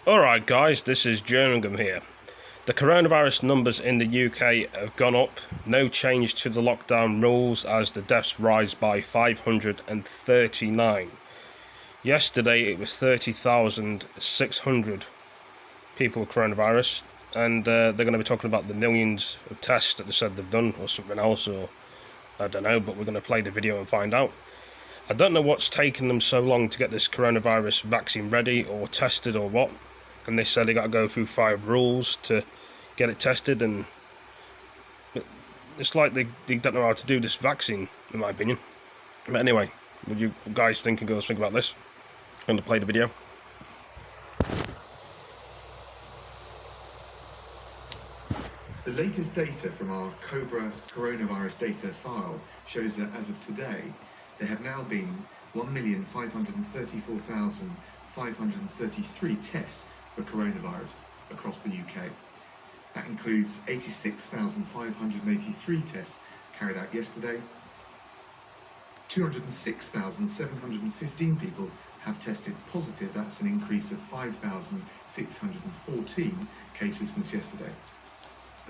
Alright guys, this is Jerningham here. The coronavirus numbers in the UK have gone up. No change to the lockdown rules as the deaths rise by 539. Yesterday it was 30,600 people with coronavirus, and they're going to be talking about the millions of tests that they said they've done or something else, or I don't know, but we're going to play the video and find out. I don't know what's taken them so long to get this coronavirus vaccine ready or tested or what. And they said they got to go through 5 rules to get it tested, and it's like they don't know how to do this vaccine, in my opinion. But anyway, what do you guys think and girls think about this? I'm going to play the video. The latest data from our COBRA coronavirus data file shows that as of today, there have now been 1,534,533 tests for coronavirus across the UK. That includes 86,583 tests carried out yesterday. 206,715 people have tested positive. That's an increase of 5,614 cases since yesterday.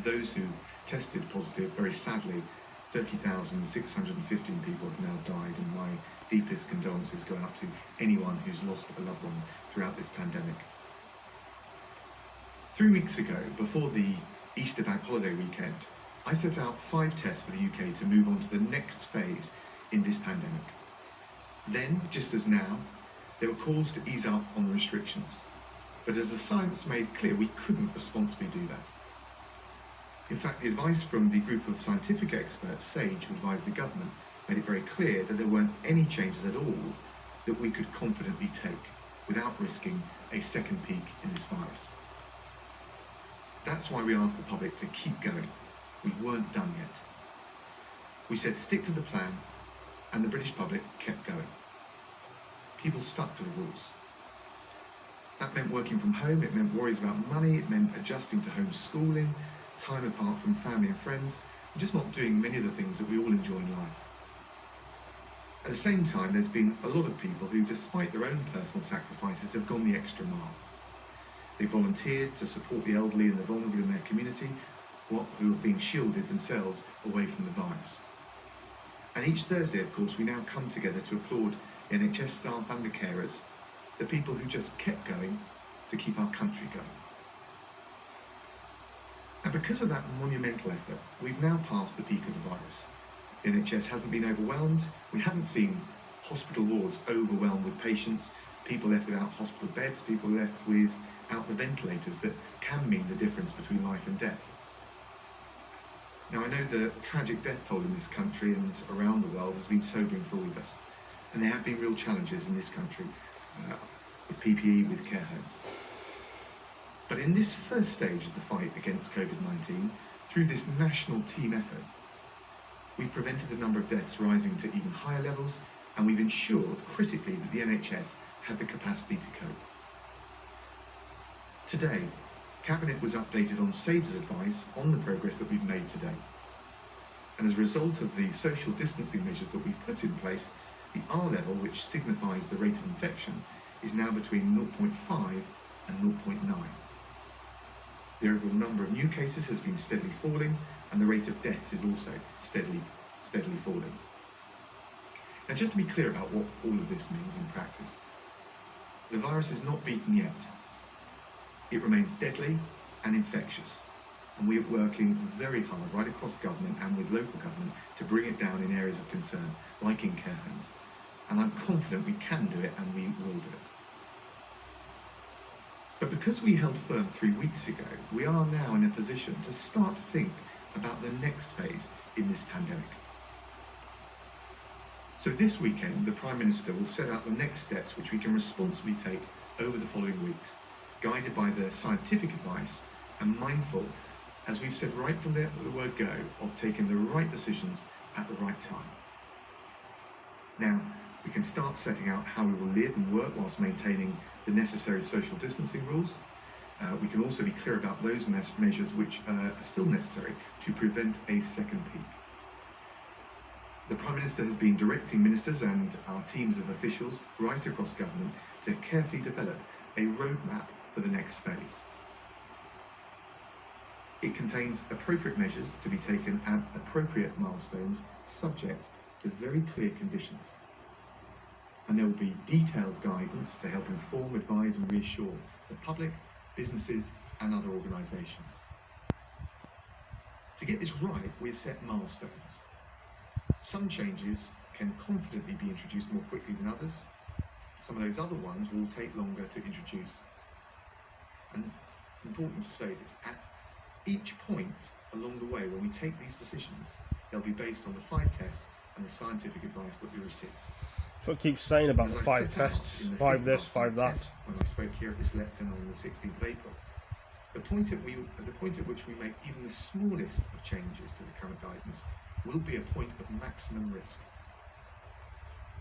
Those who tested positive, very sadly, 30,615 people have now died, and my deepest condolences going up to anyone who's lost a loved one throughout this pandemic. 3 weeks ago, before the Easter bank holiday weekend, I set out 5 tests for the UK to move on to the next phase in this pandemic. Then, just as now, there were calls to ease up on the restrictions. But as the science made clear, we couldn't responsibly do that. In fact, the advice from the group of scientific experts, SAGE, who advised the government, made it very clear that there weren't any changes at all that we could confidently take without risking a second peak in this virus. That's why we asked the public to keep going. We weren't done yet. We said stick to the plan, and the British public kept going. People stuck to the rules. That meant working from home, it meant worries about money, it meant adjusting to homeschooling, time apart from family and friends, and just not doing many of the things that we all enjoy in life. At the same time, there's been a lot of people who, despite their own personal sacrifices, have gone the extra mile. They volunteered to support the elderly and the vulnerable in their community, who have been shielded themselves away from the virus. And each Thursday, of course, we now come together to applaud the NHS staff and the carers, the people who just kept going to keep our country going. And because of that monumental effort, we've now passed the peak of the virus. The NHS hasn't been overwhelmed. We haven't seen hospital wards overwhelmed with patients, people left without hospital beds, people left without the ventilators that can mean the difference between life and death. Now, I know the tragic death toll in this country and around the world has been sobering for all of us. And there have been real challenges in this country with PPE, with care homes. But in this first stage of the fight against COVID-19, through this national team effort, we've prevented the number of deaths rising to even higher levels, and we've ensured, critically, that the NHS had the capacity to cope. Today, Cabinet was updated on SAGE's advice on the progress that we've made today. And as a result of the social distancing measures that we've put in place, the R level, which signifies the rate of infection, is now between 0.5 and 0.9. The overall number of new cases has been steadily falling, and the rate of deaths is also steadily falling. Now, just to be clear about what all of this means in practice, the virus is not beaten yet. It remains deadly and infectious, and we are working very hard right across government and with local government to bring it down in areas of concern, like in care homes. And I'm confident we can do it, and we will do it. But because we held firm 3 weeks ago, we are now in a position to start to think about the next phase in this pandemic. So this weekend, the Prime Minister will set out the next steps which we can responsibly take over the following weeks, guided by the scientific advice and mindful, as we've said right from the word go, of taking the right decisions at the right time. Now, we can start setting out how we will live and work whilst maintaining the necessary social distancing rules. We can also be clear about those measures which are still necessary to prevent a second peak. The Prime Minister has been directing ministers and our teams of officials right across government to carefully develop a roadmap for the next phase. It contains appropriate measures to be taken at appropriate milestones, subject to very clear conditions. And there will be detailed guidance to help inform, advise and reassure the public, businesses and other organisations. To get this right, we have set milestones. Some changes can confidently be introduced more quickly than others. Some of those other ones will take longer to introduce. And it's important to say this, at each point along the way when we take these decisions, they'll be based on the 5 tests and the scientific advice that we receive. That's what it keeps saying about As the I 5 set out tests, in the 5 fifth this, of our 5 that. tests when I spoke here at this lectern on the 16th of April, the point at which we make even the smallest of changes to the current guidance will be a point of maximum risk.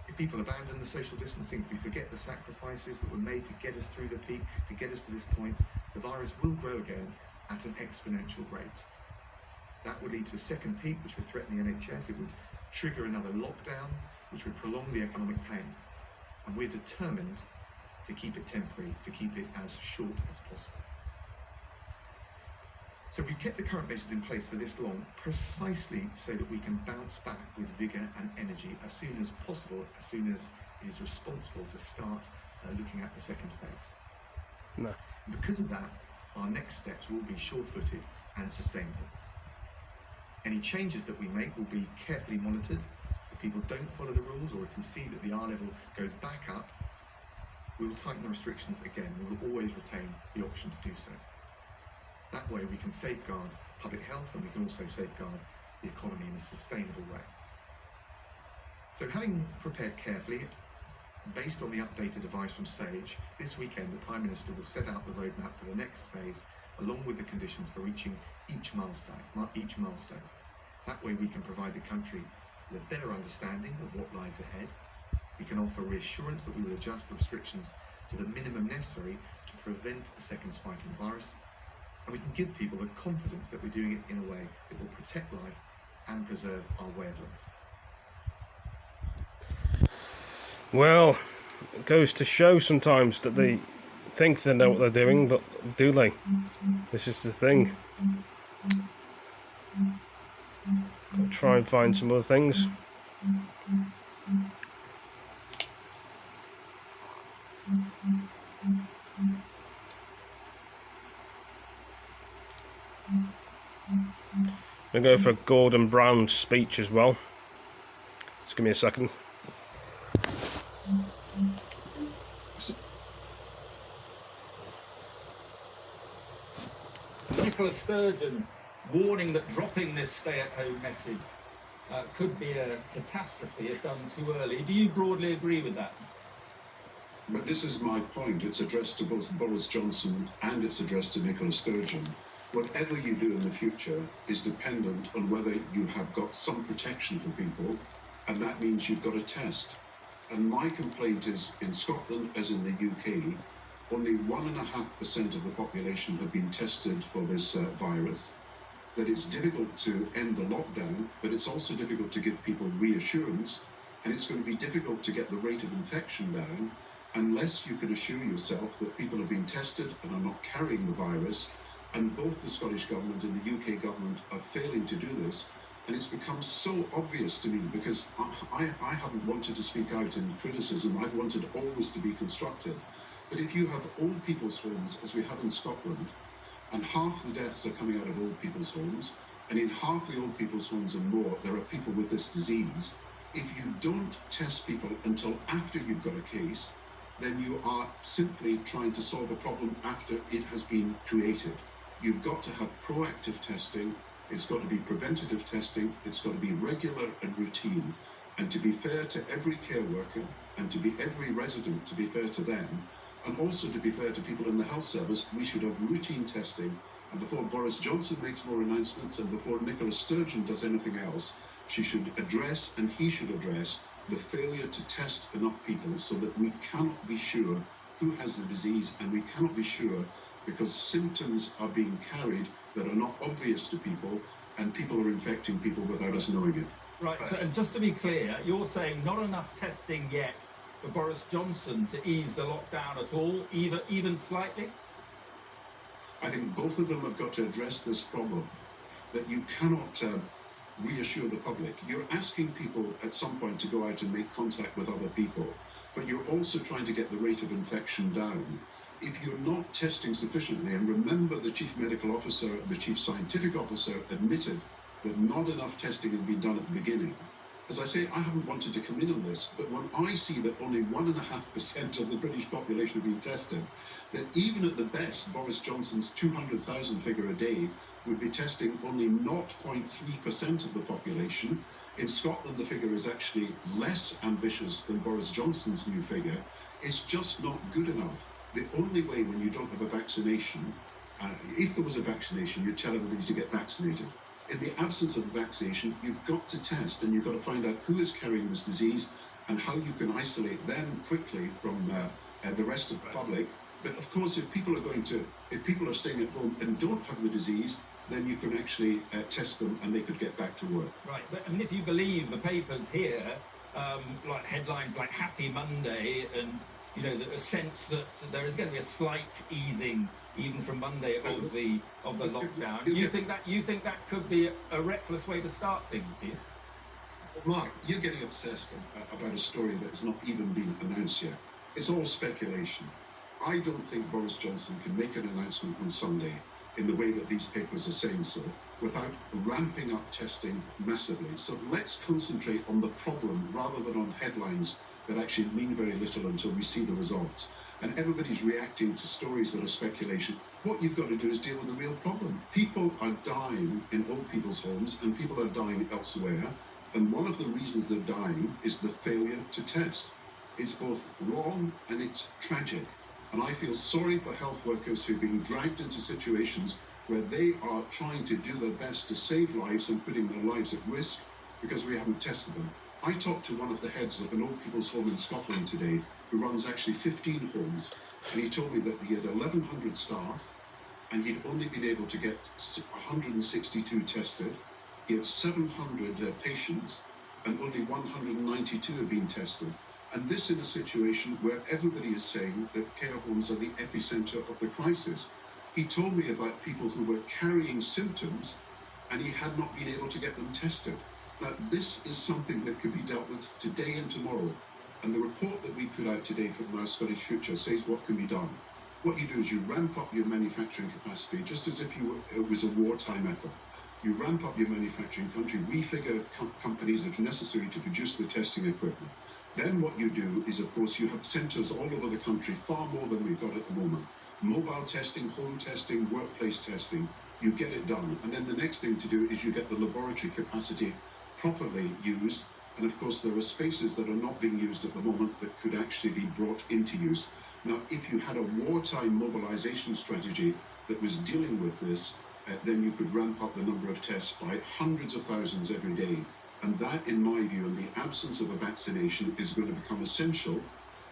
If people abandon the social distancing, if we forget the sacrifices that were made to get us through the peak, to get us to this point, the virus will grow again at an exponential rate. That would lead to a second peak, which would threaten the NHS. It would trigger another lockdown, which would prolong the economic pain. And we're determined to keep it temporary, to keep it as short as possible. So we've kept the current measures in place for this long precisely so that we can bounce back with vigour and energy as soon as possible, as soon as it is responsible to start looking at the second phase. No. And because of that, our next steps will be sure-footed and sustainable. Any changes that we make will be carefully monitored. If people don't follow the rules, or if we see that the R level goes back up, we will tighten the restrictions again. We will always retain the option to do so. That way we can safeguard public health and we can also safeguard the economy in a sustainable way. So having prepared carefully, based on the updated advice from SAGE, this weekend the Prime Minister will set out the roadmap for the next phase, along with the conditions for reaching each milestone. That way we can provide the country with a better understanding of what lies ahead. We can offer reassurance that we will adjust the restrictions to the minimum necessary to prevent a second spike in the virus. And we can give people the confidence that we're doing it in a way that will protect life and preserve our way of life. Well, it goes to show sometimes that they think they know what they're doing, but do they? This is the thing. I'll try and find some other things. I'm going to go for Gordon Brown's speech as well. Just give me a second. Nicola Sturgeon warning that dropping this stay-at-home message could be a catastrophe if done too early. Do you broadly agree with that? But this is my point. It's addressed to both Boris Johnson and it's addressed to Nicola Sturgeon. Whatever you do in the future is dependent on whether you have got some protection for people, and that means you've got a test. And my complaint is, in Scotland, as in the UK, only 1.5% of the population have been tested for this virus. That it's difficult to end the lockdown, but it's also difficult to give people reassurance, and it's going to be difficult to get the rate of infection down unless you can assure yourself that people have been tested and are not carrying the virus. And both the Scottish Government and the UK Government are failing to do this. And it's become so obvious to me, because I haven't wanted to speak out in criticism. I've wanted always to be constructive. But if you have old people's homes, as we have in Scotland, and half the deaths are coming out of old people's homes, and in half the old people's homes and more, there are people with this disease, if you don't test people until after you've got a case, then you are simply trying to solve a problem after it has been created. You've got to have proactive testing, it's got to be preventative testing, it's got to be regular and routine. And to be fair to every care worker, and to be every resident, to be fair to them, and also to be fair to people in the health service, we should have routine testing. And before Boris Johnson makes more announcements, and before Nicola Sturgeon does anything else, she should address, and he should address, the failure to test enough people so that we cannot be sure who has the disease, and we cannot be sure because symptoms are being carried that are not obvious to people, and people are infecting people without us knowing it. Right, so and just to be clear, you're saying not enough testing yet for Boris Johnson to ease the lockdown at all, even slightly? I think both of them have got to address this problem, that you cannot reassure the public. You're asking people at some point to go out and make contact with other people, but you're also trying to get the rate of infection down. If you're not testing sufficiently, and remember the chief medical officer, the chief scientific officer admitted that not enough testing had been done at the beginning. As I say, I haven't wanted to come in on this, but when I see that only 1.5% of the British population are being tested, that even at the best, Boris Johnson's 200,000 figure a day would be testing only 0.3% of the population. In Scotland, the figure is actually less ambitious than Boris Johnson's new figure. It's just not good enough. The only way when you don't have a vaccination, if there was a vaccination, you'd tell everybody to get vaccinated. In the absence of a vaccination, you've got to test, and you've got to find out who is carrying this disease and how you can isolate them quickly from the rest of the public. But of course, if people are staying at home and don't have the disease, then you can actually test them and they could get back to work. Right, but I mean, if you believe the papers here, like headlines like Happy Monday, and you know, a sense that there is going to be a slight easing even from Monday of the lockdown. You think that could be a reckless way to start things, do you? Mark, you're getting obsessed about a story that has not even been announced yet. It's all speculation. I don't think Boris Johnson can make an announcement on Sunday in the way that these papers are saying so, without ramping up testing massively. So let's concentrate on the problem rather than on headlines that actually mean very little until we see the results. And everybody's reacting to stories that are speculation. What you've got to do is deal with the real problem. People are dying in old people's homes and people are dying elsewhere. And one of the reasons they're dying is the failure to test. It's both wrong and it's tragic. And I feel sorry for health workers who are being dragged into situations where they are trying to do their best to save lives and putting their lives at risk because we haven't tested them. I talked to one of the heads of an old people's home in Scotland today who runs actually 15 homes, and he told me that he had 1,100 staff and he'd only been able to get 162 tested. He had 700 patients and only 192 had been tested. And this in a situation where everybody is saying that care homes are the epicenter of the crisis. He told me about people who were carrying symptoms and he had not been able to get them tested. Now, this is something that could be dealt with today and tomorrow. And the report that we put out today from our Scottish Future says what can be done. What you do is you ramp up your manufacturing capacity, just as if it was a wartime effort. You ramp up your manufacturing country, refigure companies if necessary to produce the testing equipment. Then what you do is, of course, you have centres all over the country, far more than we've got at the moment. Mobile testing, home testing, workplace testing, you get it done. And then the next thing to do is you get the laboratory capacity properly used. And of course, there are spaces that are not being used at the moment that could actually be brought into use. Now, if you had a wartime mobilization strategy that was dealing with this, then you could ramp up the number of tests by hundreds of thousands every day. And that, in my view, in the absence of a vaccination, is going to become essential.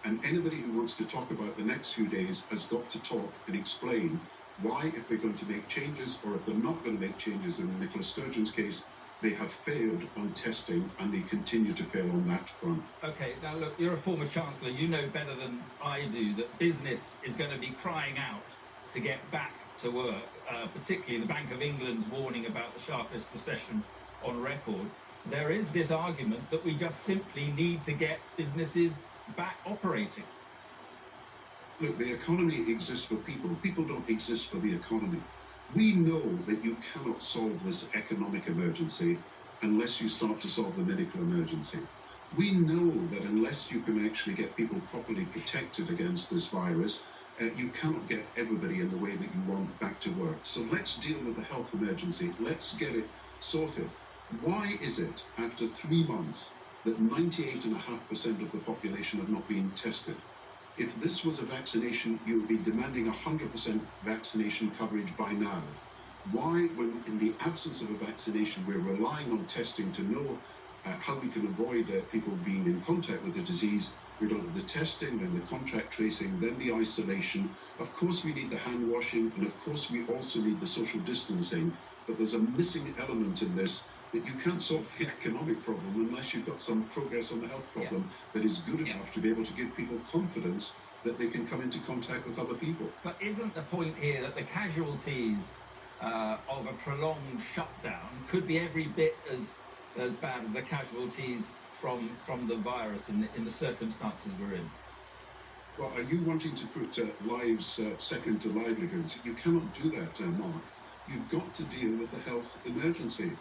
And anybody who wants to talk about the next few days has got to talk and explain why, if they're going to make changes, or if they're not going to make changes in Nicola Sturgeon's case, they have failed on testing and they continue to fail on that front. Okay, now look, you're a former Chancellor. You know better than I do that business is going to be crying out to get back to work, particularly the Bank of England's warning about the sharpest recession on record. There is this argument that we just simply need to get businesses back operating. Look, the economy exists for people. People don't exist for the economy. We know that you cannot solve this economic emergency unless you start to solve the medical emergency. We know that unless you can actually get people properly protected against this virus, you cannot get everybody in the way that you want back to work. So let's deal with the health emergency. Let's get it sorted. Why is it, after 3 months, that 98.5% of the population have not been tested? If this was a vaccination, you would be demanding 100% vaccination coverage by now. Why, when in the absence of a vaccination, we're relying on testing to know how we can avoid people being in contact with the disease? We don't have the testing, then the contact tracing, then the isolation. Of course, we need the hand washing, and of course, we also need the social distancing. But there's a missing element in this, that you can't solve the economic problem unless you've got some progress on the health problem that is good enough to be able to give people confidence that they can come into contact with other people. But isn't the point here that the casualties of a prolonged shutdown could be every bit as bad as the casualties from the virus in the circumstances we're in? Well, are you wanting to put lives second to livelihoods? You cannot do that, Mark. You've got to deal with the health emergency.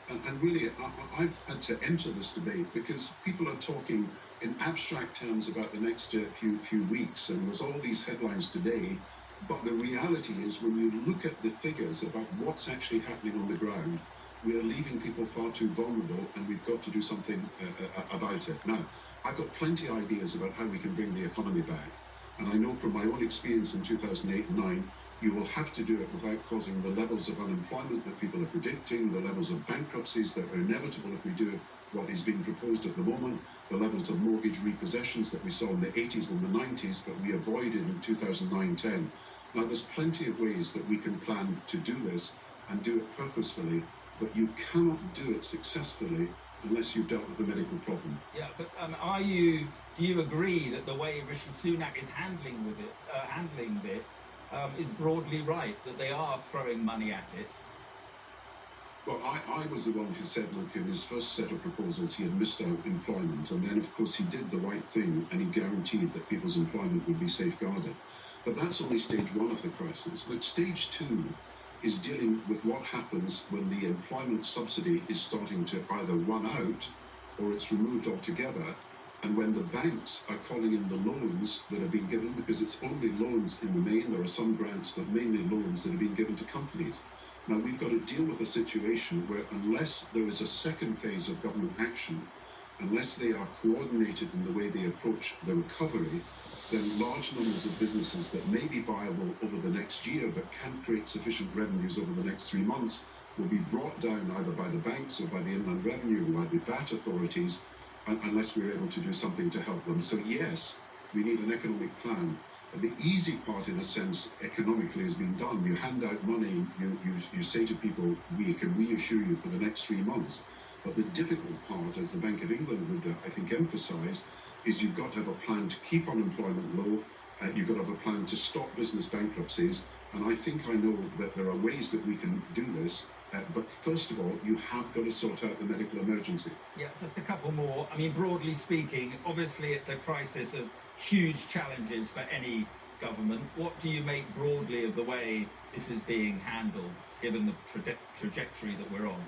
And really, I've had to enter this debate because people are talking in abstract terms about the next few weeks, and there's all these headlines today. But the reality is, when you look at the figures about what's actually happening on the ground, we are leaving people far too vulnerable, and we've got to do something about it. Now, I've got plenty of ideas about how we can bring the economy back. And I know from my own experience in 2008 and 9, you will have to do it without causing the levels of unemployment that people are predicting, the levels of bankruptcies that are inevitable if we do what is being proposed at the moment, the levels of mortgage repossessions that we saw in the 80s and the 90s, but we avoided in 2009-10. Now, there's plenty of ways that we can plan to do this and do it purposefully, but you cannot do it successfully unless you've dealt with the medical problem. Yeah, but do you agree that the way Rishi Sunak is handling this is broadly right, that they are throwing money at it? Well, I was the one who said, look, in his first set of proposals, he had missed out employment. And then, of course, he did the right thing and he guaranteed that people's employment would be safeguarded. But that's only stage one of the crisis. Look, stage two is dealing with what happens when the employment subsidy is starting to either run out or it's removed altogether, and when the banks are calling in the loans that are being given, because it's only loans in the main, there are some grants, but mainly loans that are being given to companies. Now, we've got to deal with a situation where unless there is a second phase of government action, unless they are coordinated in the way they approach the recovery, then large numbers of businesses that may be viable over the next year but can't create sufficient revenues over the next 3 months will be brought down either by the banks or by the Inland Revenue or by the VAT authorities unless we're able to do something to help them. So yes, we need an economic plan. The easy part, in a sense, economically has been done. You hand out money, you say to people, we can reassure you for the next 3 months. But the difficult part, as the Bank of England would, I think, emphasise, is you've got to have a plan to keep unemployment low, you've got to have a plan to stop business bankruptcies, and I think I know that there are ways that we can do this, but first of all, you have got to sort out the medical emergency. Yeah, just a couple more. I mean, broadly speaking, obviously it's a crisis of huge challenges for any government. What do you make broadly of the way this is being handled, given the trajectory that we're on?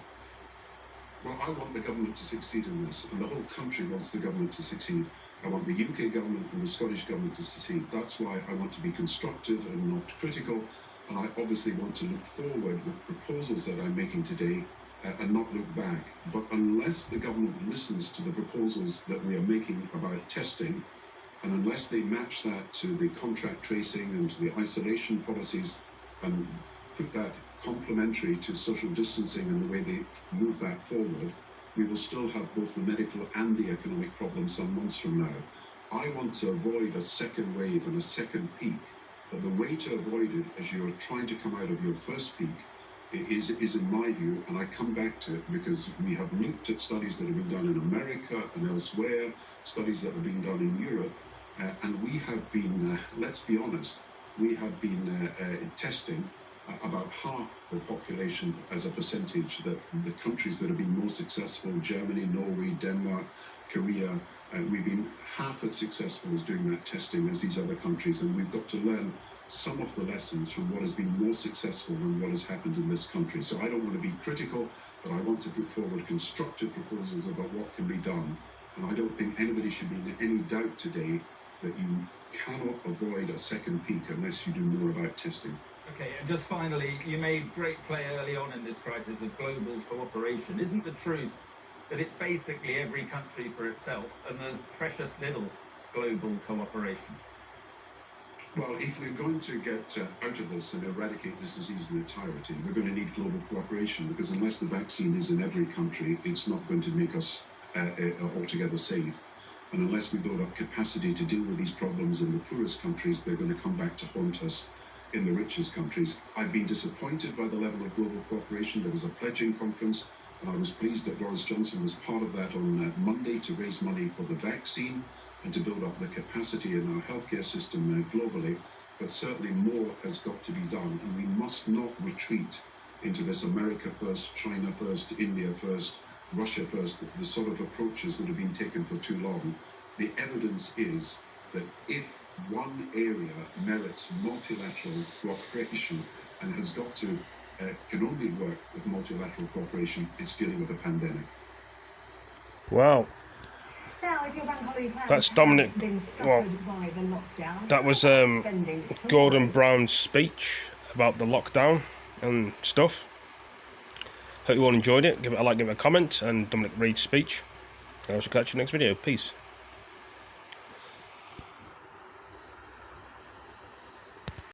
Well, I want the government to succeed in this, and the whole country wants the government to succeed. I want the UK government and the Scottish government to succeed. That's why I want to be constructive and not critical, and I obviously want to look forward with proposals that I'm making today and not look back. But unless the government listens to the proposals that we are making about testing, and unless they match that to the contract tracing and to the isolation policies and put that complementary to social distancing and the way they move that forward, we will still have both the medical and the economic problems some months from now. I want to avoid a second wave and a second peak, but the way to avoid it as you're trying to come out of your first peak is in my view, and I come back to it because we have looked at studies that have been done in America and elsewhere, studies that have been done in Europe, and we have been, let's be honest, we have been testing about half the population as a percentage, that the countries that have been more successful, Germany, Norway, Denmark, Korea, we've been half as successful as doing that testing as these other countries, and we've got to learn some of the lessons from what has been more successful than what has happened in this country. So I don't want to be critical, but I want to put forward constructive proposals about what can be done, and I don't think anybody should be in any doubt today that you cannot avoid a second peak unless you do more about testing. Okay, and just finally, you made great play early on in this crisis of global cooperation. Isn't the truth that it's basically every country for itself and there's precious little global cooperation? Well, if we're going to get out of this and eradicate this disease in entirety, we're going to need global cooperation, because unless the vaccine is in every country, it's not going to make us altogether safe. And unless we build up capacity to deal with these problems in the poorest countries, they're going to come back to haunt us in the richest countries. I've been disappointed by the level of global cooperation. There was a pledging conference And I was pleased that Boris Johnson was part of that on Monday to raise money for the vaccine and to build up the capacity in our healthcare system globally. But certainly more has got to be done, and we must not retreat into this America first, China first, India first, Russia first, the sort of approaches that have been taken for too long. The evidence is that if one area merits multilateral cooperation and has got to, can only work with multilateral cooperation, it's dealing with a pandemic. Wow. That's Dominic. Well, that was Gordon Brown's speech about the lockdown and stuff. Hope you all enjoyed it. Give it a like, give it a comment, and Dominic Reed's speech. I will catch you next video. Peace.